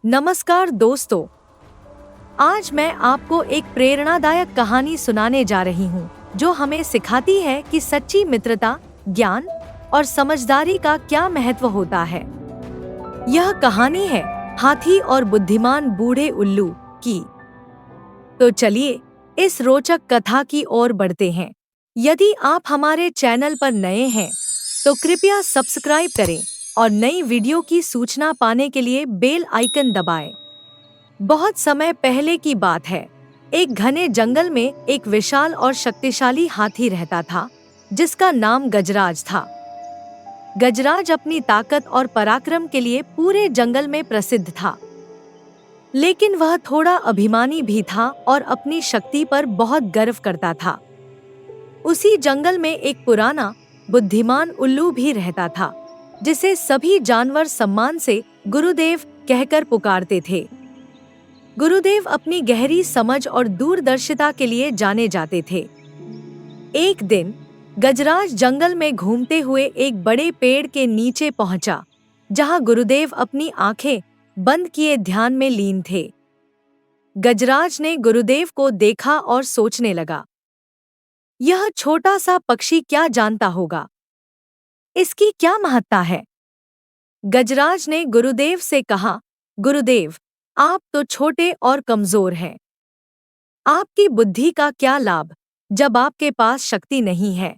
नमस्कार दोस्तों, आज मैं आपको एक प्रेरणादायक कहानी सुनाने जा रही हूँ जो हमें सिखाती है कि सच्ची मित्रता, ज्ञान और समझदारी का क्या महत्व होता है। यह कहानी है हाथी और बुद्धिमान बूढ़े उल्लू की। तो चलिए इस रोचक कथा की ओर बढ़ते हैं। यदि आप हमारे चैनल पर नए हैं तो कृपया सब्सक्राइब करें और नई वीडियो की सूचना पाने के लिए बेल आइकन दबाएं। बहुत समय पहले की बात है। एक घने जंगल में एक विशाल और शक्तिशाली हाथी रहता था जिसका नाम गजराज था। गजराज अपनी ताकत और पराक्रम के लिए पूरे जंगल में प्रसिद्ध था, लेकिन वह थोड़ा अभिमानी भी था और अपनी शक्ति पर बहुत गर्व करता था। उसी जंगल में एक पुराना बुद्धिमान उल्लू भी रहता था जिसे सभी जानवर सम्मान से गुरुदेव कहकर पुकारते थे। गुरुदेव अपनी गहरी समझ और दूरदर्शिता के लिए जाने जाते थे। एक दिन गजराज जंगल में घूमते हुए एक बड़े पेड़ के नीचे पहुंचा, जहां गुरुदेव अपनी आंखें बंद किए ध्यान में लीन थे। गजराज ने गुरुदेव को देखा और सोचने लगा, यह छोटा सा पक्षी क्या जानता होगा, इसकी क्या महत्ता है। गजराज ने गुरुदेव से कहा, गुरुदेव, आप तो छोटे और कमजोर हैं। आपकी बुद्धि का क्या लाभ जब आपके पास शक्ति नहीं है।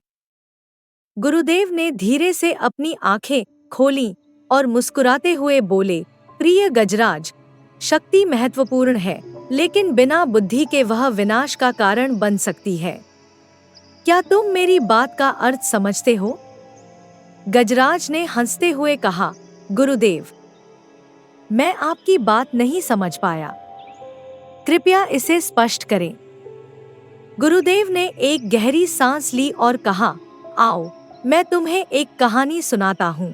गुरुदेव ने धीरे से अपनी आंखें खोलीं और मुस्कुराते हुए बोले, प्रिय गजराज, शक्ति महत्वपूर्ण है, लेकिन बिना बुद्धि के वह विनाश का कारण बन सकती है। क्या तुम मेरी बात का अर्थ समझते हो? गजराज ने हंसते हुए कहा, गुरुदेव, मैं आपकी बात नहीं समझ पाया, कृपया इसे स्पष्ट करें। गुरुदेव ने एक गहरी सांस ली और कहा, आओ मैं तुम्हें एक कहानी सुनाता हूँ।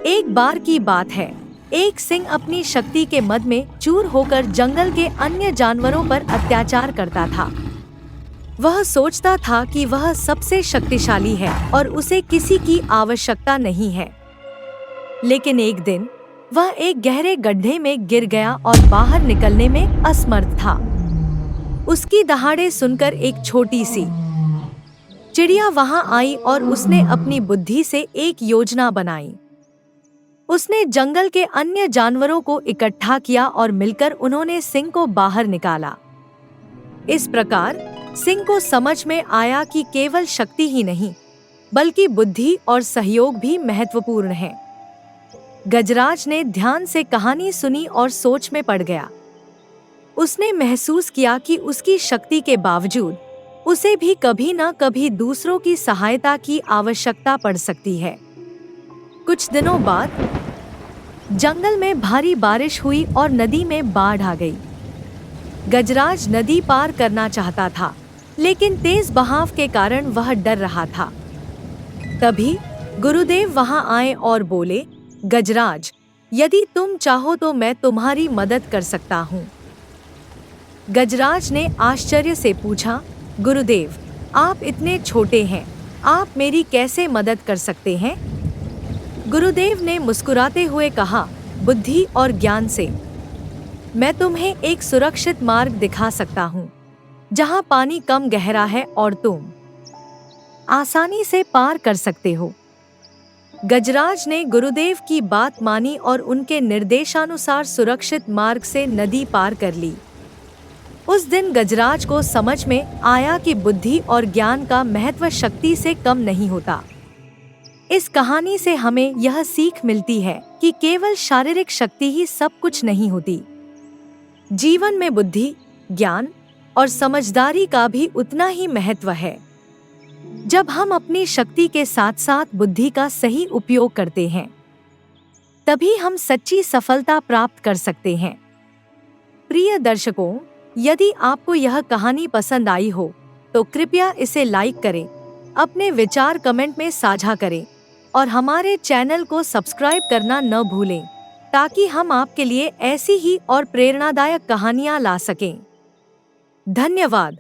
एक बार की बात है, एक सिंह अपनी शक्ति के मद में चूर होकर जंगल के अन्य जानवरों पर अत्याचार करता था। वह सोचता था कि वह सबसे शक्तिशाली है और उसे किसी की आवश्यकता नहीं है। लेकिन एक दिन वह एक गहरे गड्ढे में गिर गया और बाहर निकलने में असमर्थ था। उसकी दहाड़े सुनकर एक छोटी सी चिड़िया वहां आई और उसने अपनी बुद्धि से एक योजना बनाई। उसने जंगल के अन्य जानवरों को इकट्ठा किया और मिलकर उन्होंने सिंह को बाहर निकाला। इस प्रकार सिंह को समझ में आया कि केवल शक्ति ही नहीं, बल्कि बुद्धि और सहयोग भी महत्वपूर्ण है। गजराज ने ध्यान से कहानी सुनी और सोच में पड़ गया। उसने महसूस किया कि उसकी शक्ति के बावजूद उसे भी कभी न कभी दूसरों की सहायता की आवश्यकता पड़ सकती है। कुछ दिनों बाद जंगल में भारी बारिश हुई और नदी में बाढ़ आ गई। गजराज नदी पार करना चाहता था, लेकिन तेज बहाव के कारण वह डर रहा था। तभी गुरुदेव वहां आए और बोले, गजराज, यदि तुम चाहो तो मैं तुम्हारी मदद कर सकता हूँ। गजराज ने आश्चर्य से पूछा, गुरुदेव, आप इतने छोटे हैं, आप मेरी कैसे मदद कर सकते हैं? गुरुदेव ने मुस्कुराते हुए कहा, बुद्धि और ज्ञान से। मैं तुम्हें एक सुरक्षित मार्ग दिखा सकता हूँ, जहाँ पानी कम गहरा है और तुम आसानी से पार कर सकते हो। गजराज ने गुरुदेव की बात मानी और उनके निर्देशानुसार सुरक्षित मार्ग से नदी पार कर ली। उस दिन गजराज को समझ में आया कि बुद्धि और ज्ञान का महत्व शक्ति से कम नहीं होता। इस कहानी से हमें यह सीख मिलती है कि केवल शारीरिक शक्ति ही सब कुछ नहीं होती। जीवन में बुद्धि, ज्ञान और समझदारी का भी उतना ही महत्व है। जब हम अपनी शक्ति के साथ साथ बुद्धि का सही उपयोग करते हैं, तभी हम सच्ची सफलता प्राप्त कर सकते हैं। प्रिय दर्शकों, यदि आपको यह कहानी पसंद आई हो तो कृपया इसे लाइक करें, अपने विचार कमेंट में साझा करें और हमारे चैनल को सब्सक्राइब करना न भूलें, ताकि हम आपके लिए ऐसी ही और प्रेरणादायक कहानियां ला सकें। धन्यवाद।